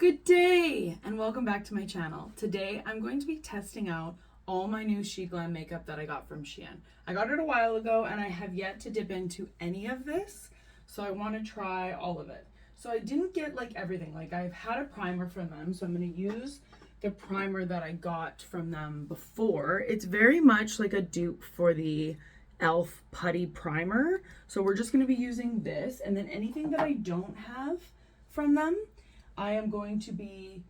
Good day and welcome back to my channel. Today I'm going to be testing out all my new SHEGLAM makeup that I got from Shein. I got it a while ago and I have yet to dip into any of this, so I want to try all of it. So I didn't get like everything. Like I've had a primer from them, so I'm going to use the primer that I got from them before. It's very much like a dupe for the e.l.f. putty primer. So we're just going to be using this, and then anything that I don't have from them, I am going to be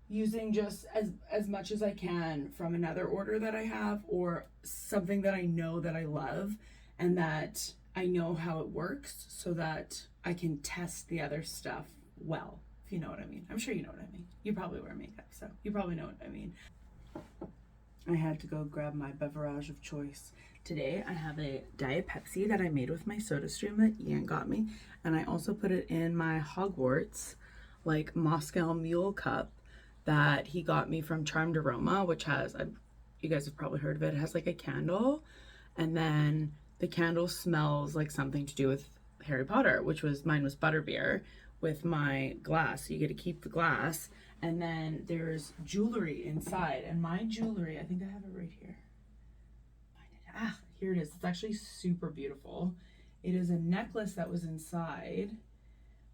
using just as much as I can from another order that I have, or something that I know that I love and that I know how it works, so that I can test the other stuff well, if you know what I mean. I'm sure you know what I mean. You probably wear makeup, so you probably know what I mean. I had to go grab my beverage of choice. Today I have a Diet Pepsi that I made with my soda stream that Ian got me, and I also put it in my Hogwarts like Moscow Mule cup that he got me from Charmed Aroma, which has, you guys have probably heard of it, it has like a candle, and then the candle smells like something to do with Harry Potter, which was, mine was butterbeer with my glass, so you get to keep the glass, and then there's jewelry inside, and my jewelry, I think I have it right here. Here it is. It's actually super beautiful. It is a necklace that was inside,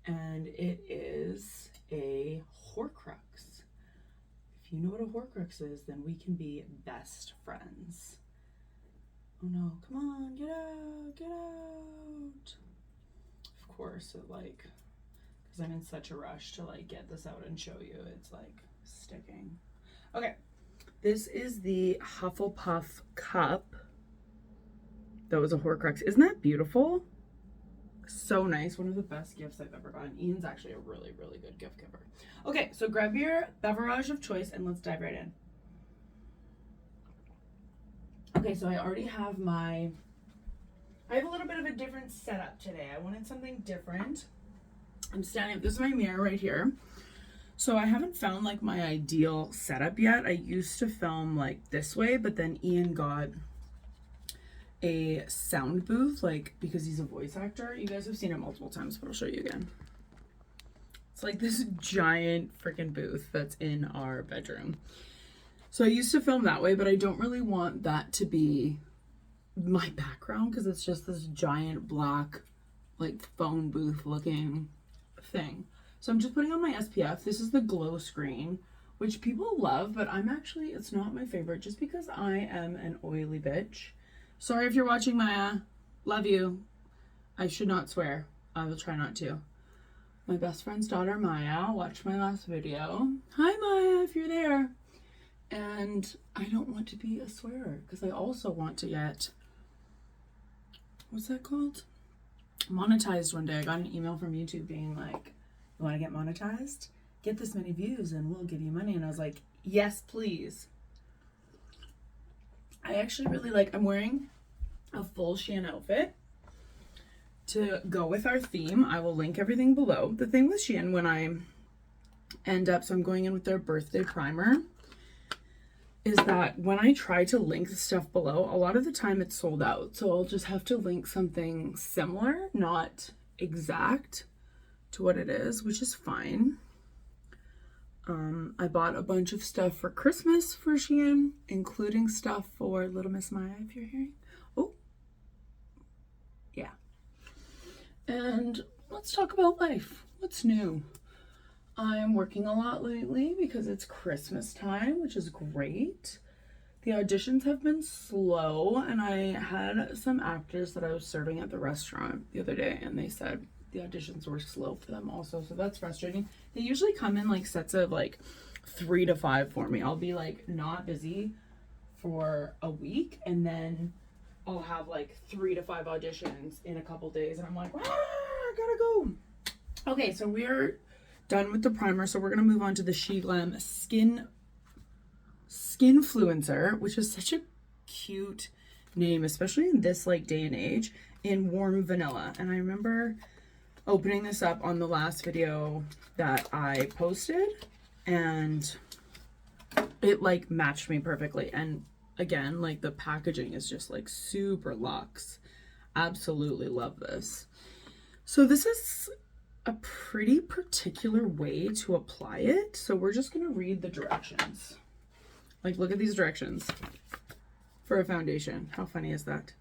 and it is a Horcrux. If you know what a Horcrux is, then we can be best friends. Oh no, come on, get out, get out. Of course, it like, because I'm in such a rush to like get this out and show you, it's like sticking. Okay, this is the Hufflepuff cup. That was a Horcrux. Isn't that beautiful? So nice. One of the best gifts I've ever gotten. Ian's actually a really, really good gift giver. Okay, so grab your beverage of choice and let's dive right in. Okay, so I already have I have a little bit of a different setup today. I wanted something different. I'm standing up. This is my mirror right here. So I haven't found like my ideal setup yet. I used to film like this way, but then Ian got a sound booth, like, because he's a voice actor. You guys have seen it multiple times, but I'll show you again. It's like this giant freaking booth that's in our bedroom. So I used to film that way, but I don't really want that to be my background because it's just this giant black like phone booth looking thing. So I'm just putting on my SPF. This is the glow screen, which people love, but it's not my favorite just because I am an oily bitch. Sorry if you're watching, Maya. Love you. I should not swear. I will try not to. My best friend's daughter, Maya, watched my last video. Hi, Maya, if you're there. And I don't want to be a swearer because I also want to get, what's that called? Monetized one day. I got an email from YouTube being like, you want to get monetized? Get this many views and we'll give you money. And I was like, yes, please. I actually really like, I'm wearing a full Shein outfit to go with our theme. I will link everything below. The thing with Shein when I end up, so I'm going in with their birthday primer, is that when I try to link the stuff below, a lot of the time it's sold out. So I'll just have to link something similar, not exact to what it is, which is fine. I bought a bunch of stuff for Christmas for Shein, including stuff for Little Miss Maya, if you're hearing. Oh, yeah. And let's talk about life. What's new? I'm working a lot lately because it's Christmas time, which is great. The auditions have been slow, and I had some actors that I was serving at the restaurant the other day, and they said the auditions were slow for them also, so that's frustrating. They usually come in like sets of like 3 to 5 for me. I'll be like not busy for a week, and then I'll have like 3 to 5 auditions in a couple days, and I'm like, I gotta go. Okay, so we're done with the primer, so we're gonna move on to the SHEGLAM SKINFLUENCE, which is such a cute name, especially in this like day and age, in warm vanilla. And I remember opening this up on the last video that I posted, and it like matched me perfectly. And again, like the packaging is just like super luxe. Absolutely love this. So this is a pretty particular way to apply it. So we're just going to read the directions. Like, look at these directions for a foundation. How funny is that?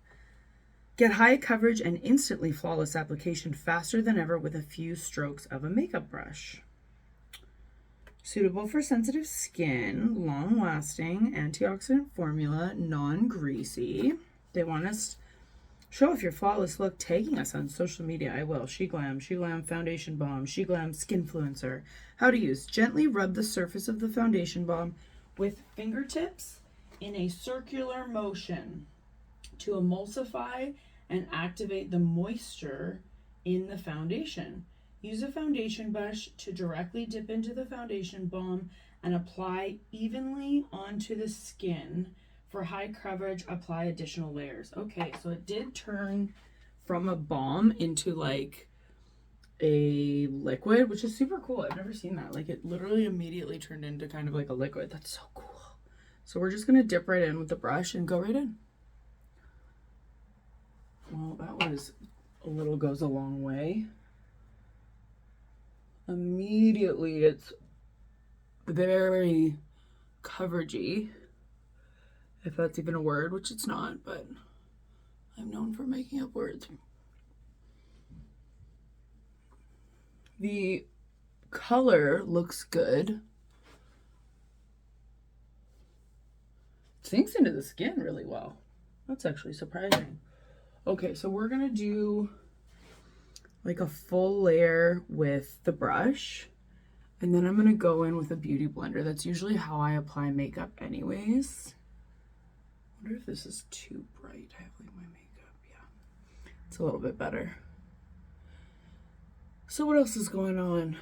Get high coverage and instantly flawless application faster than ever with a few strokes of a makeup brush. Suitable for sensitive skin, long-lasting, antioxidant formula, non-greasy. They want us show off your flawless look, tagging us on social media. I will. SHEGLAM Foundation Balm, SHEGLAM SKINFLUENCER. How to use. Gently rub the surface of the foundation balm with fingertips in a circular motion to emulsify and activate the moisture in the foundation. Use a foundation brush to directly dip into the foundation balm and apply evenly onto the skin. For high coverage, apply additional layers. Okay, so it did turn from a balm into like a liquid, which is super cool. I've never seen that. Like, it literally immediately turned into kind of like a liquid. That's so cool. So we're just gonna dip right in with the brush and go right in. Well, that was a little goes a long way. Immediately, it's very coveragey. If that's even a word, which it's not, but I'm known for making up words. The color looks good. It sinks into the skin really well. That's actually surprising. Okay, so we're gonna do like a full layer with the brush, and then I'm gonna go in with a beauty blender. That's usually how I apply makeup anyways. I wonder if this is too bright. I have like my makeup. Yeah, it's a little bit better. So what else is going on?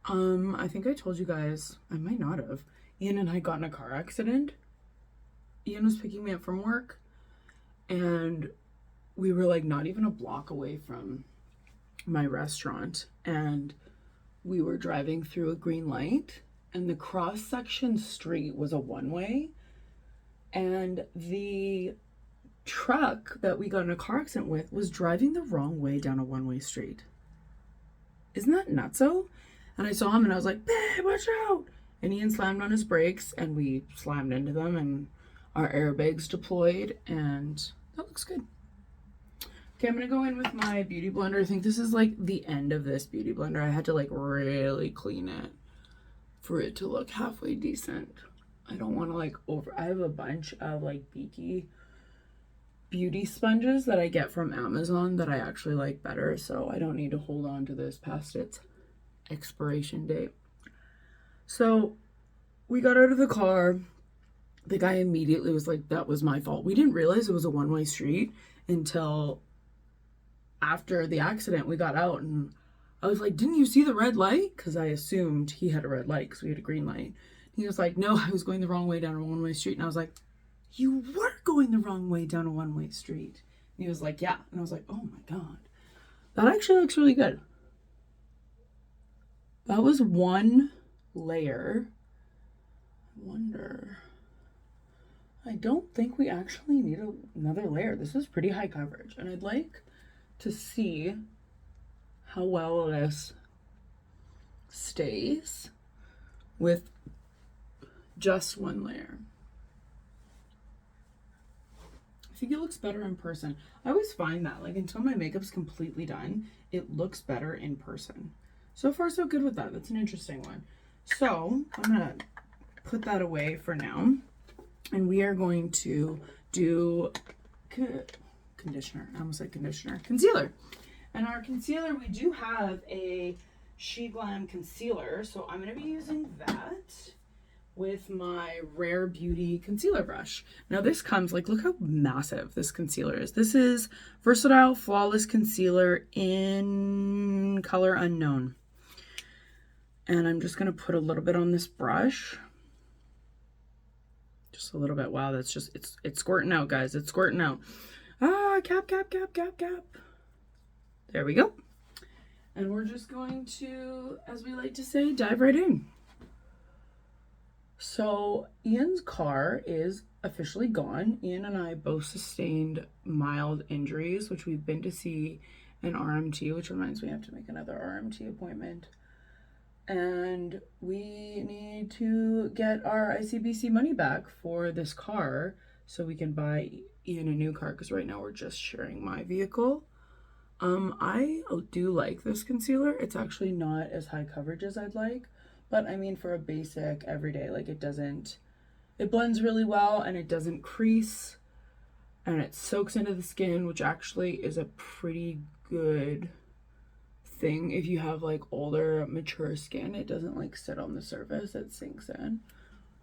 I think I told you guys, I might not have. Ian and I got in a car accident. Ian was picking me up from work, and we were like not even a block away from my restaurant, and we were driving through a green light, and the cross section street was a one-way. And the truck that we got in a car accident with was driving the wrong way down a one-way street. Isn't that nutso? And I saw him and I was like, babe, watch out. And Ian slammed on his brakes and we slammed into them and our airbags deployed, and that looks good. Okay, I'm gonna go in with my beauty blender. I think this is like the end of this beauty blender. I had to like really clean it for it to look halfway decent. I don't want to like I have a bunch of like beaky beauty sponges that I get from Amazon that I actually like better, so I don't need to hold on to this past its expiration date. So we got out of the car. The guy immediately was like, that was my fault. We didn't realize it was a one-way street until after the accident. We got out and I was like, didn't you see the red light? Because I assumed he had a red light because we had a green light. He was like, no, I was going the wrong way down a one-way street. And I was like, you were going the wrong way down a one-way street. And he was like, yeah. And I was like, oh my God. That actually looks really good. That was one layer. I wonder. I don't think we actually need another layer. This is pretty high coverage. And I'd like to see how well this stays with just one layer. I think it looks better in person. I always find that, like, until my makeup's completely done, it looks better in person. So far, so good with that. That's an interesting one. So I'm gonna put that away for now, and we are going to do conditioner. I almost said conditioner. Concealer. And our concealer, we do have a SHEGLAM concealer, so I'm gonna be using that with my Rare Beauty concealer brush. Now this comes, like, look how massive this concealer is. This is Versatile Flawless Concealer in color Unknown. And I'm just gonna put a little bit on this brush. Just a little bit. Wow, that's just, it's squirting out, guys. It's squirting out. Ah, cap. There we go. And we're just going to, as we like to say, dive right in. So Ian's car is officially gone. Ian and I both sustained mild injuries, which we've been to see an RMT, which reminds me I have to make another RMT appointment. And we need to get our ICBC money back for this car so we can buy Ian a new car, because right now we're just sharing my vehicle. I do like this concealer. It's actually not as high coverage as I'd like, but I mean, for a basic everyday, like, it blends really well and it doesn't crease and it soaks into the skin, which actually is a pretty good thing if you have like older mature skin. It doesn't like sit on the surface, it sinks in.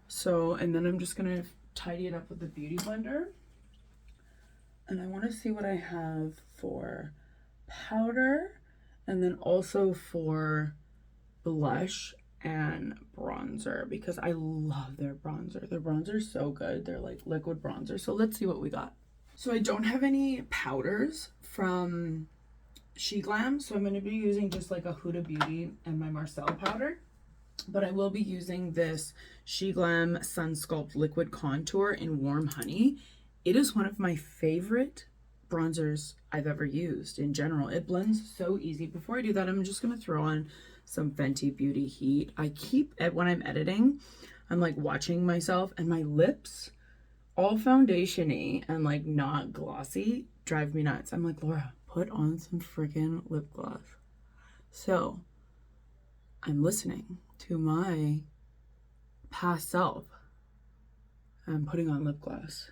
So, and then I'm just gonna tidy it up with the beauty blender, and I want to see what I have for powder and then also for blush and bronzer, because I love their bronzer. Their bronzer is so good. They're like liquid bronzer. So let's see what we got. So I don't have any powders from SHEGLAM, so I'm going to be using just like a Huda Beauty and my Marcel powder, but I will be using this SHEGLAM SUNSCULPT Liquid Contour in Warm Honey. It is one of my favorite bronzers I've ever used in general. It blends so easy. Before I do that, I'm just going to throw on some Fenty Beauty Heat. I keep, when I'm editing, I'm like watching myself, and my lips, all foundation-y and like not glossy, drive me nuts. I'm like, Laura, put on some freaking lip gloss. So I'm listening to my past self. I'm putting on lip gloss.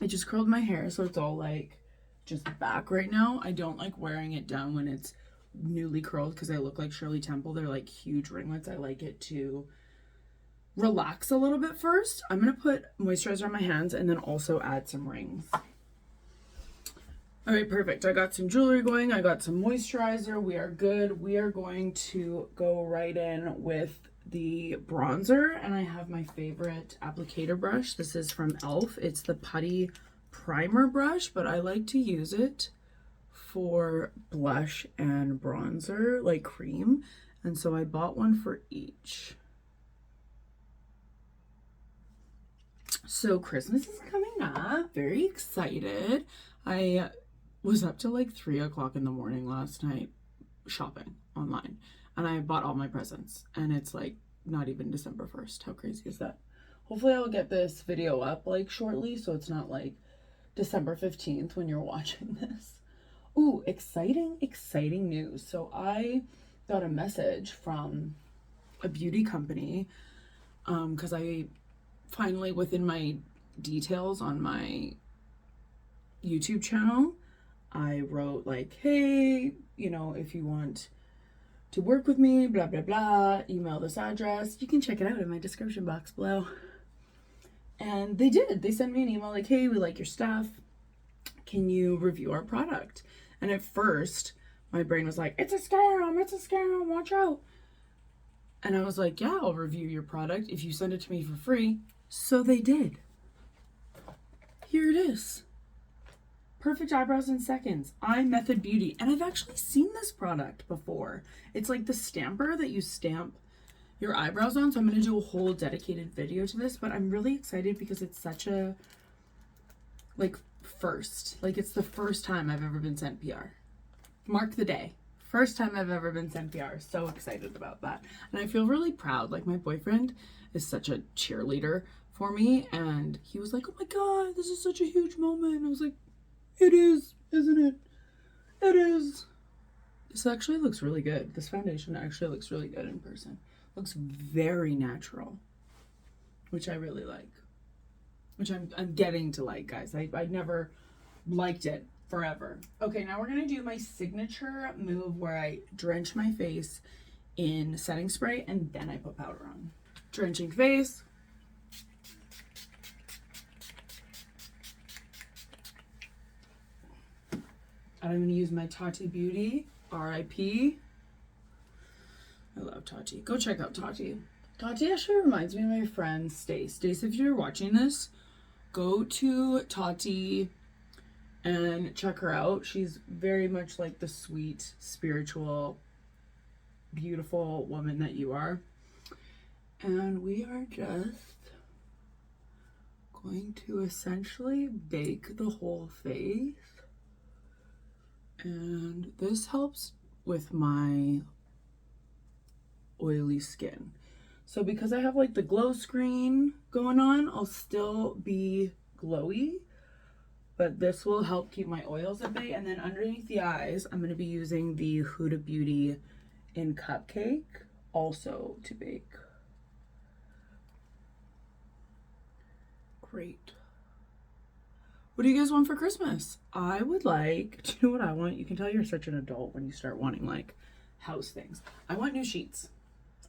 I just curled my hair so it's all like just back right now. I don't like wearing it down when it's newly curled because I look like Shirley Temple. They're like huge ringlets. I like it to relax a little bit first. I'm gonna put moisturizer on my hands and then also add some rings. All right, perfect. I got some jewelry going. I got some moisturizer. We are good. We are going to go right in with the bronzer, and I have my favorite applicator brush. This is from e.l.f. It's the Putty Primer brush, but I like to use it for blush and bronzer, like cream, and so I bought one for each. So Christmas is coming up. Very excited. I was up till like 3 o'clock in the morning last night shopping online, and I bought all my presents, and it's like not even December 1st. How crazy is that? Hopefully I'll get this video up like shortly, so it's not like December 15th when you're watching this. Ooh, exciting news. So I got a message from a beauty company, because I finally, within my details on my YouTube channel, I wrote like, hey, you know, if you want to work with me, blah, blah, blah, email this address. You can check it out in my description box below. And they did. They sent me an email like, hey, we like your stuff. Can you review our product? And at first, my brain was like, it's a scam, watch out. And I was like, yeah, I'll review your product if you send it to me for free. So they did. Here it is. Perfect eyebrows in seconds. Eye Method Beauty. And I've actually seen this product before. It's like the stamper that you stamp your eyebrows on. So I'm going to do a whole dedicated video to this. But I'm really excited because it's such a, like, first. Like, it's the first time I've ever been sent PR. Mark the day. First time I've ever been sent PR. So excited about that. And I feel really proud. Like, my boyfriend is such a cheerleader for me. And he was like, oh my God, this is such a huge moment. And I was like, it is, isn't it? It is. This actually looks really good. This foundation actually looks really good in person. Looks very natural, which I really like. Which I'm getting to like, guys. I never liked it forever. Okay, now we're gonna do my signature move where I drench my face in setting spray and then I put powder on. Drenching face. I'm going to use my Tati Beauty, R.I.P. I love Tati. Go check out Tati. Tati actually reminds me of my friend Stace. Stace, if you're watching this, go to Tati and check her out. She's very much like the sweet, spiritual, beautiful woman that you are. And we are just going to essentially bake the whole face. And this helps with my oily skin. So because I have like the glow screen going on, I'll still be glowy, but this will help keep my oils at bay. And then underneath the eyes, I'm going to be using the Huda Beauty in Cupcake also to bake. Great. What do you guys want for Christmas? I would like, do you know what I want? You can tell you're such an adult when you start wanting like house things. I want new sheets.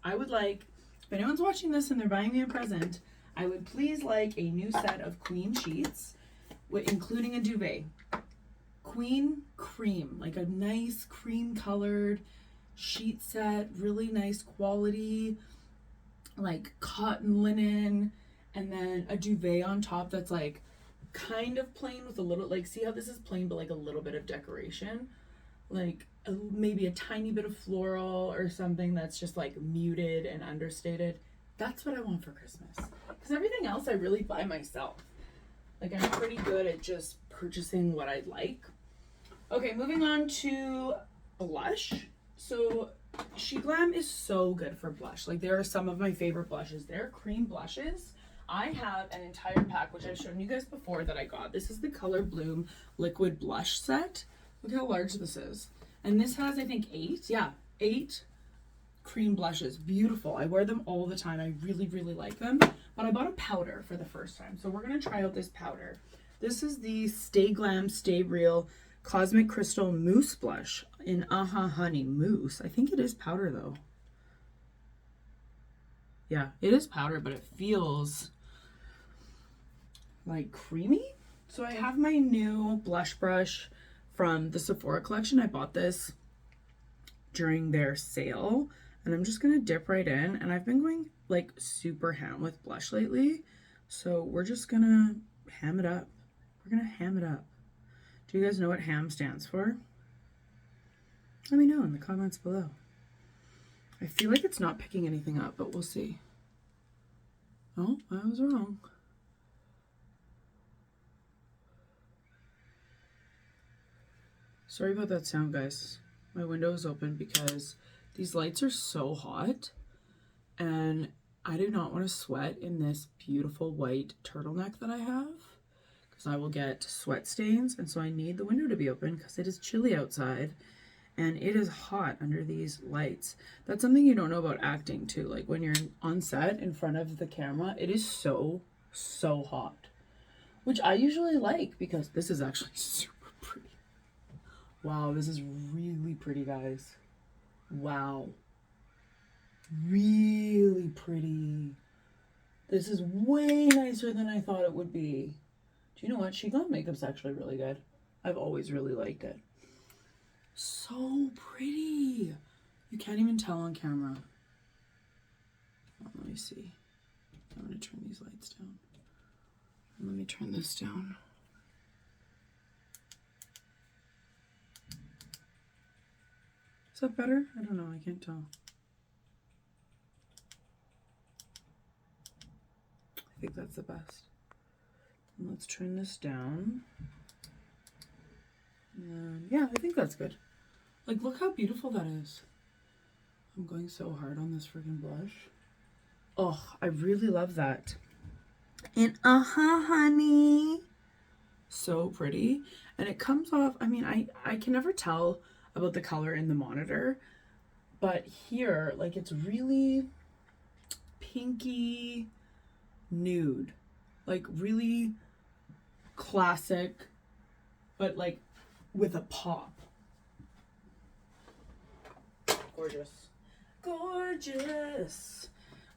I would like, if anyone's watching this and they're buying me a present, I would please like a new set of queen sheets, including a duvet. Queen cream, like a nice cream colored sheet set, really nice quality, like cotton linen, and then a duvet on top that's like kind of plain with a little, like, see how this is plain but like a little bit of decoration, like maybe a tiny bit of floral or something that's just like muted and understated. That's what I want for Christmas, because everything else I really buy myself. Like, I'm pretty good at just purchasing what I like. Okay, moving on to blush. So SHEGLAM is so good for blush. Like, there are some of my favorite blushes. They're cream blushes. I have an entire pack, which I've shown you guys before, that I got. This is the COLORBLOOM liquid blush set. Look how large this is. And this has, I think, 8. Yeah, 8 cream blushes. Beautiful. I wear them all the time. I really, really like them. But I bought a powder for the first time. So we're going to try out this powder. This is the Stay Glam, Stay Real Cosmic Crystal Mousse Blush in Aha Honey Mousse. I think it is powder, though. Yeah, it is powder, but it feels like creamy. So I have my new blush brush from the Sephora collection. I bought this during their sale, and I'm just gonna dip right in. And I've been going like super ham with blush lately, so we're just gonna ham it up. We're gonna ham it up. Do you guys know what ham stands for? Let me know in the comments below. I feel like it's not picking anything up, but we'll see. Oh, I was wrong. Sorry about that sound, guys. My window is open because these lights are so hot, and I do not want to sweat in this beautiful white turtleneck that I have, because I will get sweat stains, and so I need the window to be open because it is chilly outside and it is hot under these lights. That's something you don't know about acting too. Like, when you're on set in front of the camera, it is so hot, which I usually like because this is actually super pretty. Wow, this is really pretty, guys. Wow. Really pretty. This is way nicer than I thought it would be. Do you know what? SHEGLAM makeup's actually really good. I've always really liked it. So pretty. You can't even tell on camera. Oh, let me see. I'm going to turn these lights down. And let me turn this down. Is that better? I don't know. I can't tell. I think that's the best. And let's turn this down. And yeah, I think that's good. Like, look how beautiful that is. I'm going so hard on this freaking blush. Oh, I really love that. And honey. So pretty. And it comes off, I mean, I can never tell about the color in the monitor, but here, like, it's really pinky nude. Like, really classic, but like with a pop. Gorgeous. Gorgeous.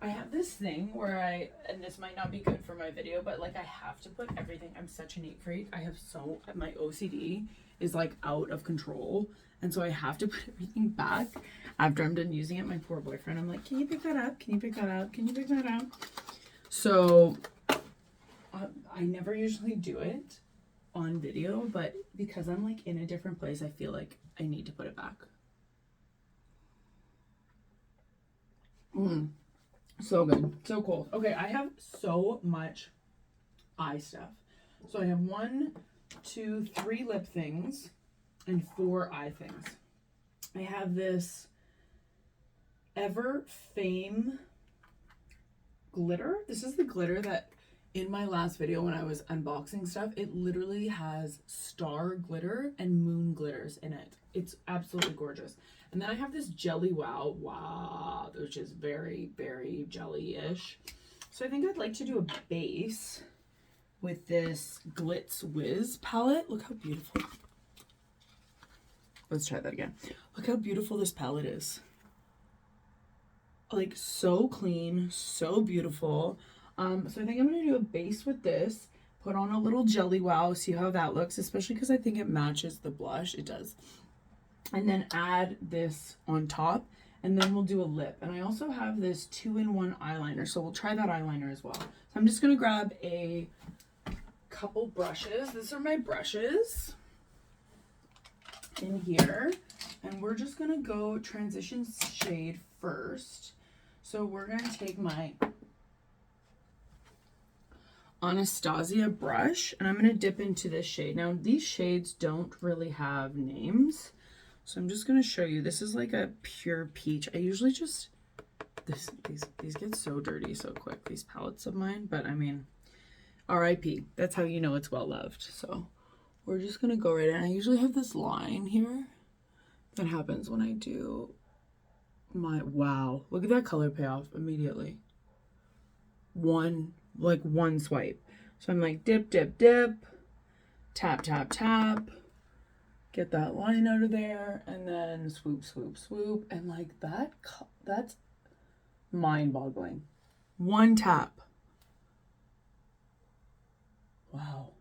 I have this thing where and this might not be good for my video, but like, I have to put everything, I'm such a neat freak. My OCD is like out of control. And so I have to put everything back after I'm done using it. My poor boyfriend, I'm like, can you pick that up? Can you pick that up? Can you pick that up? So I never usually do it on video, but because I'm like in a different place, I feel like I need to put it back. So good. So cool. Okay, I have so much eye stuff. So I have 1, 2, 3 lip things and 4 eye things. I have this Ever Fame glitter. This is the glitter that in my last video when I was unboxing stuff, it literally has star glitter and moon glitters in it. It's absolutely gorgeous. And then I have this Jelly Wow, which is very, very jelly-ish. So I think I'd like to do a base with this Glitz Whiz palette. Look how beautiful. Let's try that again. Look how beautiful this palette is. Like, so clean, so beautiful. So I think I'm going to do a base with this. Put on a little Jelly Wow, see how that looks, especially because I think it matches the blush. It does. And then add this on top, and then we'll do a lip. And I also have this 2-in-1 eyeliner, so we'll try that eyeliner as well. So I'm just going to grab a couple brushes. These are my brushes in here, and we're just going to go transition shade first. So we're going to take my Anastasia brush, and I'm going to dip into this shade. Now, these shades don't really have names, so I'm just going to show you. This is like a pure peach. I usually just, these get so dirty so quick, these palettes of mine, but I mean, RIP. That's how you know it's well loved. So we're just going to go right in. I usually have this line here that happens when I do my, wow, look at that color payoff immediately. One swipe. So I'm like dip, dip, dip, tap, tap, tap, get that line out of there, and then swoop, swoop, swoop, and like that's mind-boggling. One tap. Wow.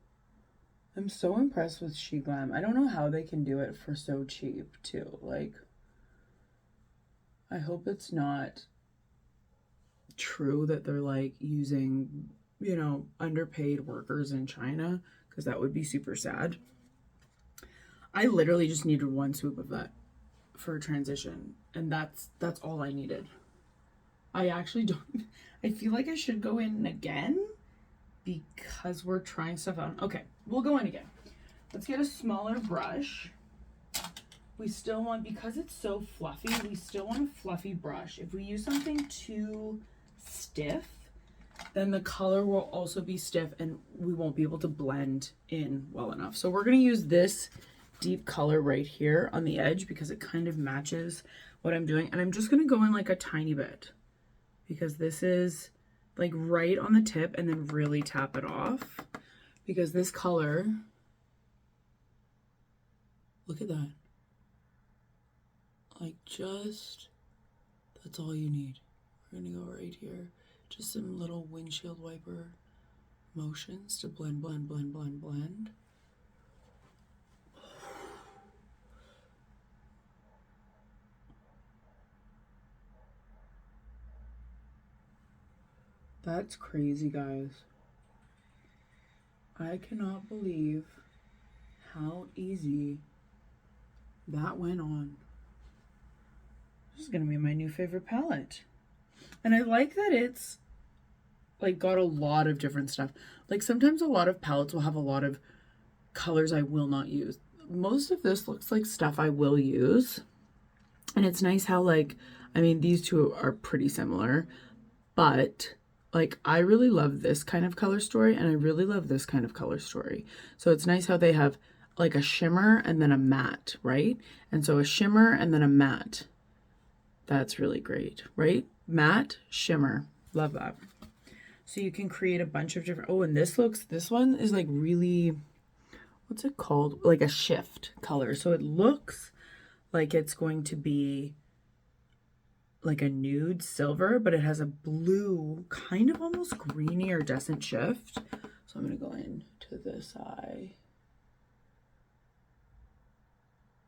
I'm so impressed with SHEGLAM. I don't know how they can do it for so cheap too. Like, I hope it's not true that they're like using, you know, underpaid workers in China, because that would be super sad. I literally just needed one swoop of that for a transition, and that's all I needed. I actually don't, I feel like I should go in again because we're trying stuff out. Okay, we'll go in again. Let's get a smaller brush. We still want, because it's so fluffy, we still want a fluffy brush. If we use something too stiff, then the color will also be stiff and we won't be able to blend in well enough. So we're going to use this deep color right here on the edge because it kind of matches what I'm doing. And I'm just going to go in like a tiny bit because this is like right on the tip, and then really tap it off because this color, look at that. Like, just, that's all you need. We're gonna go right here. Just some little windshield wiper motions to blend, blend, blend, blend, blend. That's crazy, guys. I cannot believe how easy that went on. This is gonna be my new favorite palette. And I like that it's like got a lot of different stuff. Like sometimes a lot of palettes will have a lot of colors I will not use. Most of this looks like stuff I will use. And it's nice how, like, I mean, these two are pretty similar, but like I really love this kind of color story and I really love this kind of color story. So it's nice how they have like a shimmer and then a matte, right? And so a shimmer and then a matte. That's really great, right? Matte, shimmer, love that. So you can create a bunch of different, oh, and this one is like really, what's it called? Like a shift color. So it looks like it's going to be like a nude silver, but it has a blue, kind of almost greeny iridescent shift. So I'm gonna go into this eye.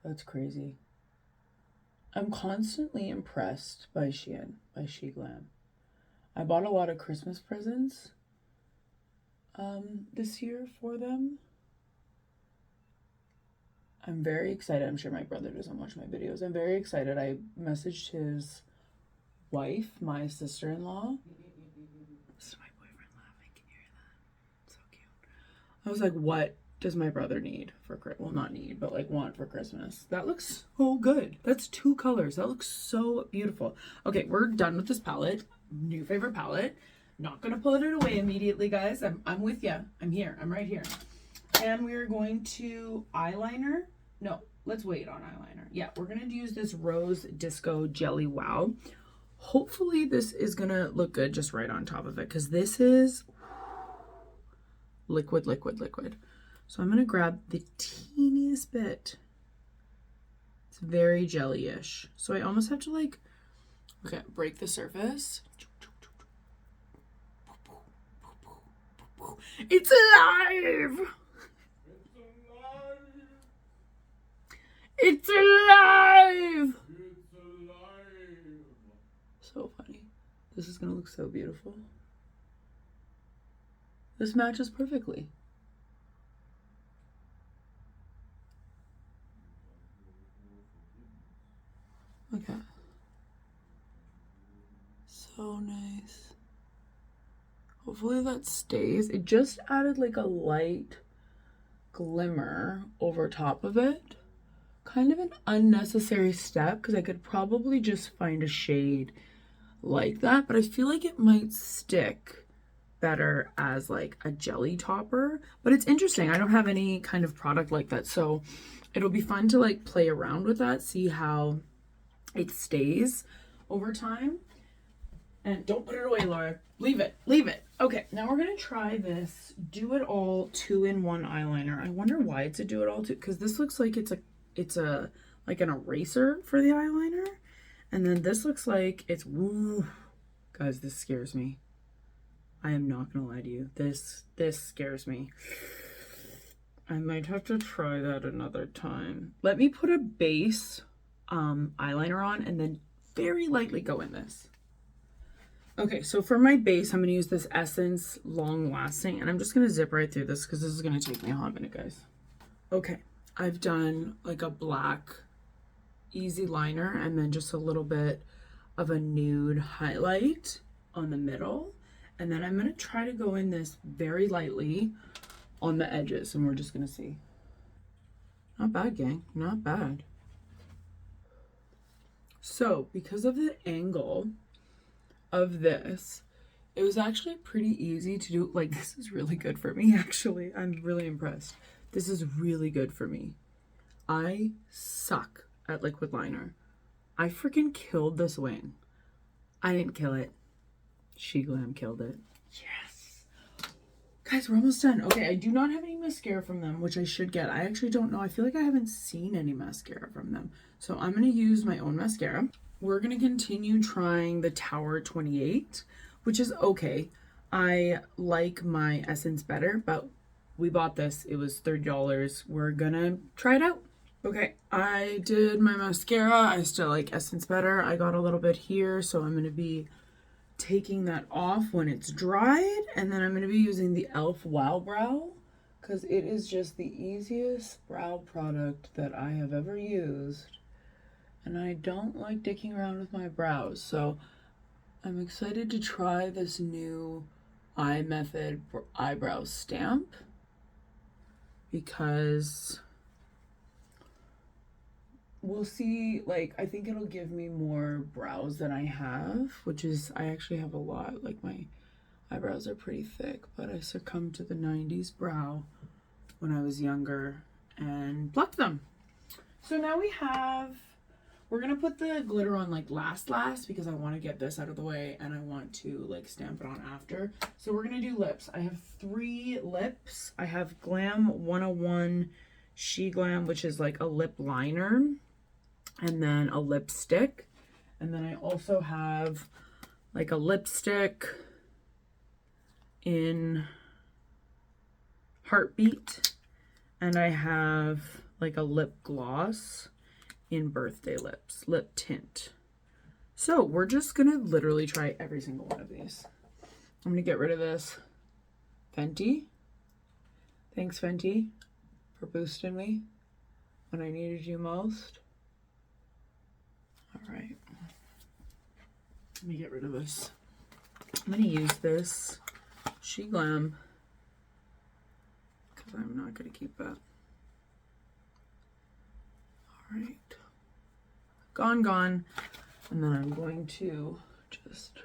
That's crazy. I'm constantly impressed by Shein, by SHEGLAM. I bought a lot of Christmas presents this year for them. I'm very excited. I'm sure my brother doesn't watch my videos. I'm very excited. I messaged his wife, my sister-in-law. This is my boyfriend laughing. Can you hear that? So cute. I was like, what does my brother need for, well, not need, but like want for Christmas? That looks so good. That's 2 colors. That looks so beautiful. Okay, we're done with this palette. New favorite palette. Not gonna put it away immediately, guys. I'm with you. I'm here. I'm right here. And we're going to eyeliner. No, let's wait on eyeliner. Yeah, we're gonna use this Rose Disco Jelly Wow. Hopefully this is gonna look good just right on top of it, because this is liquid, liquid, liquid. So I'm gonna grab the teeniest bit. It's very jelly-ish. So I almost have to like, okay, break the surface. It's alive! It's alive! It's alive! So funny. This is gonna look so beautiful. This matches perfectly. Okay. So nice. Hopefully that stays. It just added like a light glimmer over top of it. Kind of an unnecessary step, because I could probably just find a shade like that, but I feel like it might stick better as like a jelly topper. But it's interesting. I don't have any kind of product like that, so it'll be fun to like play around with that, see how it stays over time. And don't put it away, Laura. Leave it. Leave it. Okay, now we're going to try this Do It All 2-in-1 eyeliner. I wonder why it's a Do It All 2, because this looks like it's a like an eraser for the eyeliner. And then this looks like it's, woo. Guys, this scares me. I am not going to lie to you. This scares me. I might have to try that another time. Let me put a base eyeliner on and then very lightly go in this. Okay, so for my base, I'm going to use this Essence Long Lasting, and I'm just going to zip right through this because this is going to take me a hot minute, guys. Okay, I've done like a black easy liner and then just a little bit of a nude highlight on the middle. And then I'm going to try to go in this very lightly on the edges, and we're just going to see. Not bad, gang. Not bad. So, because of the angle of this, it was actually pretty easy to do. Like, this is really good for me, actually. I'm really impressed. This is really good for me. I suck at liquid liner. I freaking killed this wing. I didn't kill it. SHEGLAM killed it. Yes. Guys, we're almost done. Okay, I do not have any mascara from them, which I should get. I actually don't know. I feel like I haven't seen any mascara from them. So I'm going to use my own mascara. We're going to continue trying the Tower 28, which is okay. I like my Essence better, but we bought this. It was $30. We're going to try it out. Okay, I did my mascara. I still like Essence better. I got a little bit here, so I'm going to be taking that off when it's dried, and then I'm going to be using the e.l.f. Wow Brow because it is just the easiest brow product that I have ever used. And I don't like dicking around with my brows, so I'm excited to try this new Eye Method eyebrow stamp because we'll see. Like, I think it'll give me more brows than I have, which is, I actually have a lot. Like, my eyebrows are pretty thick, but I succumbed to the 90s brow when I was younger and plucked them. So now we're gonna put the glitter on like last because I want to get this out of the way and I want to like stamp it on after. So we're gonna do lips. I have 3 lips. I have Glam 101 SHEGLAM, which is like a lip liner, and then a lipstick, and then I also have like a lipstick in Heartbeat, and I have like a lip gloss in Birthday Lips, lip tint. So we're just gonna literally try every single one of these. I'm gonna get rid of this Fenty. Thanks, Fenty, for boosting me when I needed you most. All right. Let me get rid of this. I'm going to use this SHEGLAM because I'm not going to keep that. All right. Gone, gone. And then I'm going to just...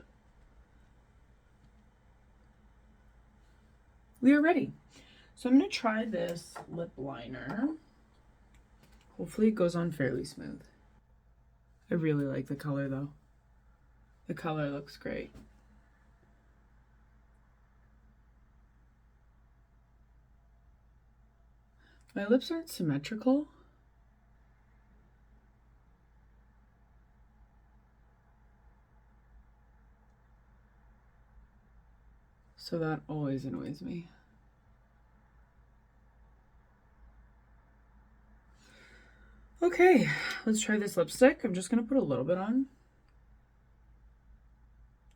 We are ready. So I'm going to try this lip liner. Hopefully it goes on fairly smooth. I really like the color though. The color looks great. My lips aren't symmetrical. So that always annoys me. Okay, let's try this lipstick. I'm just gonna put a little bit on.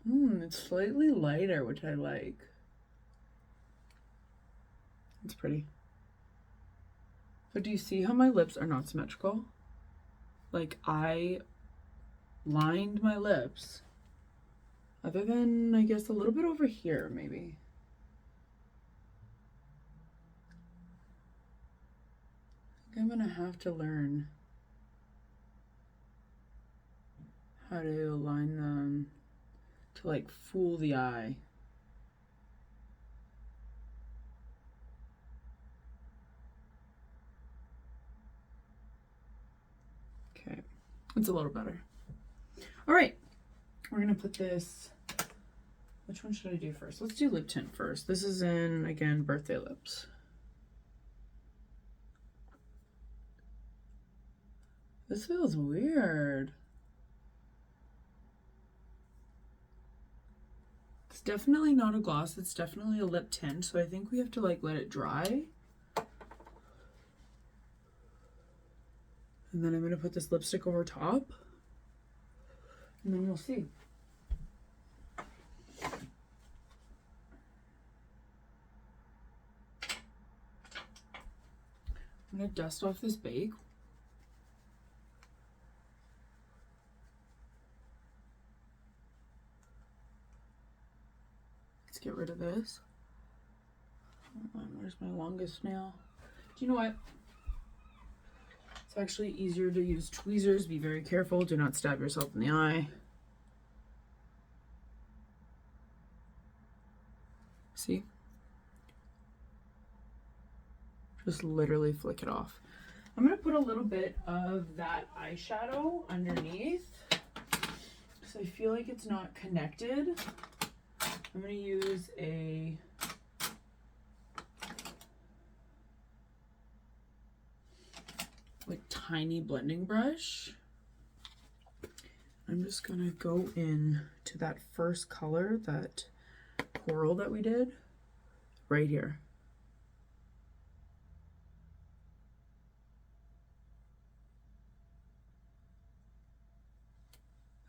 It's slightly lighter, which I like. It's pretty. But do you see how my lips are not symmetrical? Like, I lined my lips, other than, I guess, a little bit over here, maybe. I think I'm gonna have to learn how to align them to, like, fool the eye. Okay, it's a little better. All right, we're gonna put this, which one should I do first? Let's do lip tint first. This is in, again, Birthday Lips. This feels weird. It's definitely not a gloss, it's definitely a lip tint, so I think we have to, like, let it dry. And then I'm gonna put this lipstick over top, and then we'll see. I'm gonna dust off this bake. Let's get rid of this. Hold on, where's my longest nail? Do you know what? It's actually easier to use tweezers. Be very careful. Do not stab yourself in the eye. See? Just literally flick it off. I'm going to put a little bit of that eyeshadow underneath, so I feel like it's not connected. I'm going to use a like tiny blending brush. I'm just going to go in to that first color, that coral that we did, right here.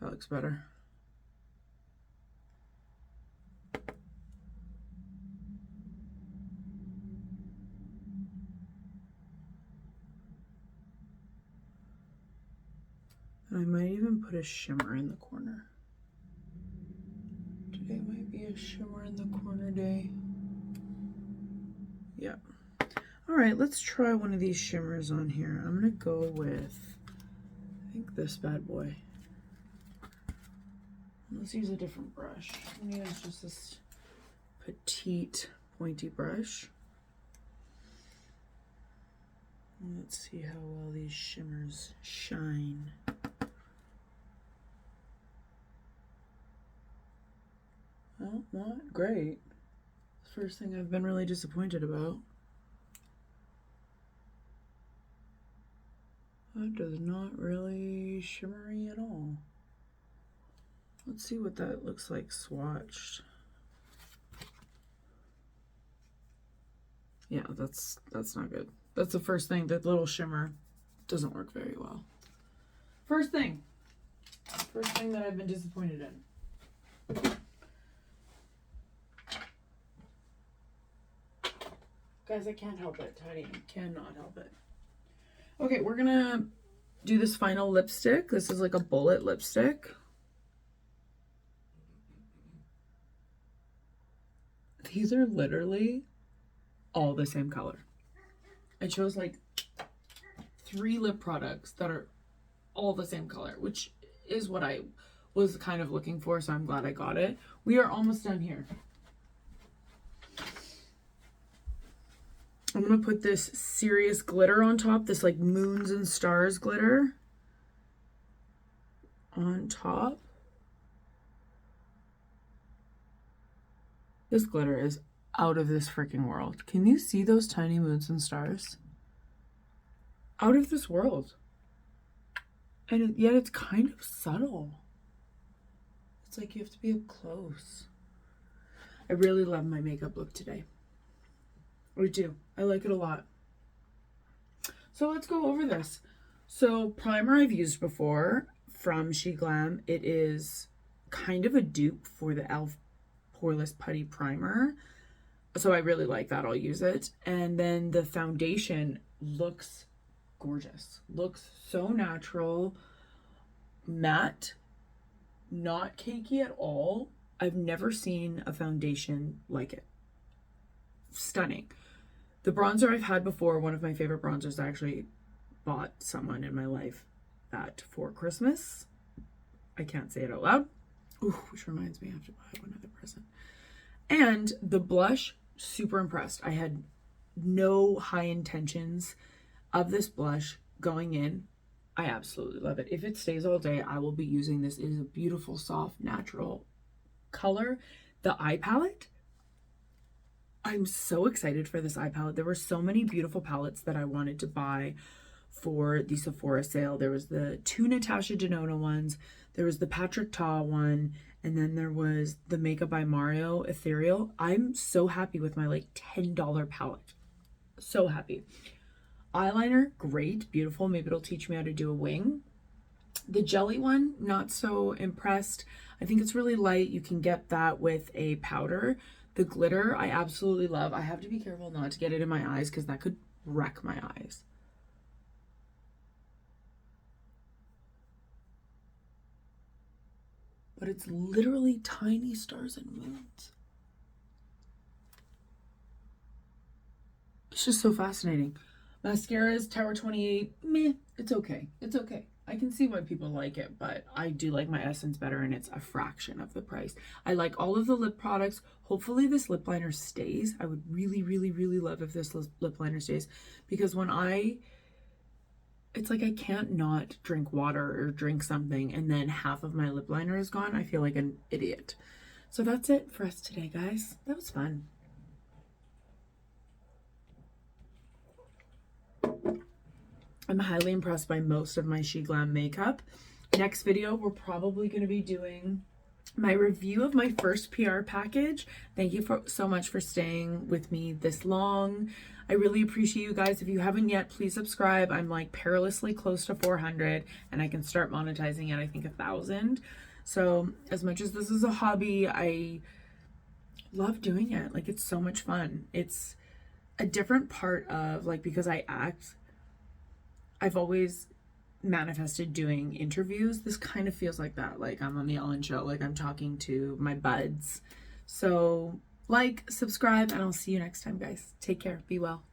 That looks better. And I might even put a shimmer in the corner. Today might be a shimmer in the corner day. Yeah. All right, let's try one of these shimmers on here. I'm gonna go with, I think, this bad boy. Let's use a different brush. I'm gonna use just this petite pointy brush. Let's see how well these shimmers shine. Well, not great. First thing I've been really disappointed about. That does not really shimmery at all. Let's see what that looks like swatched. Yeah, that's not good. That's the first thing. That little shimmer doesn't work very well. First thing that I've been disappointed in. Guys, I can't help it. I cannot help it. Okay, we're gonna do this final lipstick. This is like a bullet lipstick. These are literally all the same color. I chose like 3 lip products that are all the same color, which is what I was kind of looking for, so I'm glad I got it. We are almost done here. I'm gonna put this serious glitter on top, this like moons and stars glitter on top. This glitter is out of this freaking world. Can you see those tiny moons and stars? Out of this world. And yet it's kind of subtle. It's like you have to be up close. I really love my makeup look today. I do. I like it a lot. So let's go over this. So primer I've used before from SHEGLAM. It is kind of a dupe for the e.l.f. Poreless Putty Primer. So I really like that. I'll use it. And then the foundation looks gorgeous. Looks so natural. Matte. Not cakey at all. I've never seen a foundation like it. Stunning. The bronzer I've had before, one of my favorite bronzers, I actually bought someone in my life that for Christmas. I can't say it out loud. Ooh, which reminds me I have to buy one other present. And the blush, super impressed. I had no high intentions of this blush going in. I absolutely love it. If it stays all day, I will be using this. It is a beautiful, soft, natural color. The eye palette, I'm so excited for this eye palette. There were so many beautiful palettes that I wanted to buy for the Sephora sale. There was the 2 Natasha Denona ones, there was the Patrick Ta one, and then there was the Makeup by Mario Ethereal. I'm so happy with my like $10 palette. So happy. Eyeliner, great, beautiful. Maybe it'll teach me how to do a wing. The jelly one, not so impressed. I think it's really light. You can get that with a powder. The glitter, I absolutely love. I have to be careful not to get it in my eyes because that could wreck my eyes. But it's literally tiny stars and moons. It's just so fascinating. Mascara is Tower 28. Meh, it's okay. It's okay. I can see why people like it, but I do like my Essence better, and it's a fraction of the price. I like all of the lip products. Hopefully this lip liner stays. I would really, really, really love if this lip liner stays, because when it's like I can't not drink water or drink something and then half of my lip liner is gone. I feel like an idiot. So that's it for us today, guys. That was fun. I'm highly impressed by most of my SHEGLAM makeup. Next video, we're probably going to be doing my review of my first PR package. Thank you so much for staying with me this long. I really appreciate you guys. If you haven't yet, please subscribe. I'm like perilously close to 400 and I can start monetizing at I think 1,000. So as much as this is a hobby, I love doing it. Like, it's so much fun. It's a different part of, like, because I act, I've always manifested doing interviews. This kind of feels like that. Like, I'm on the Ellen Show. Like, I'm talking to my buds. So like, subscribe, and I'll see you next time, guys. Take care. Be well.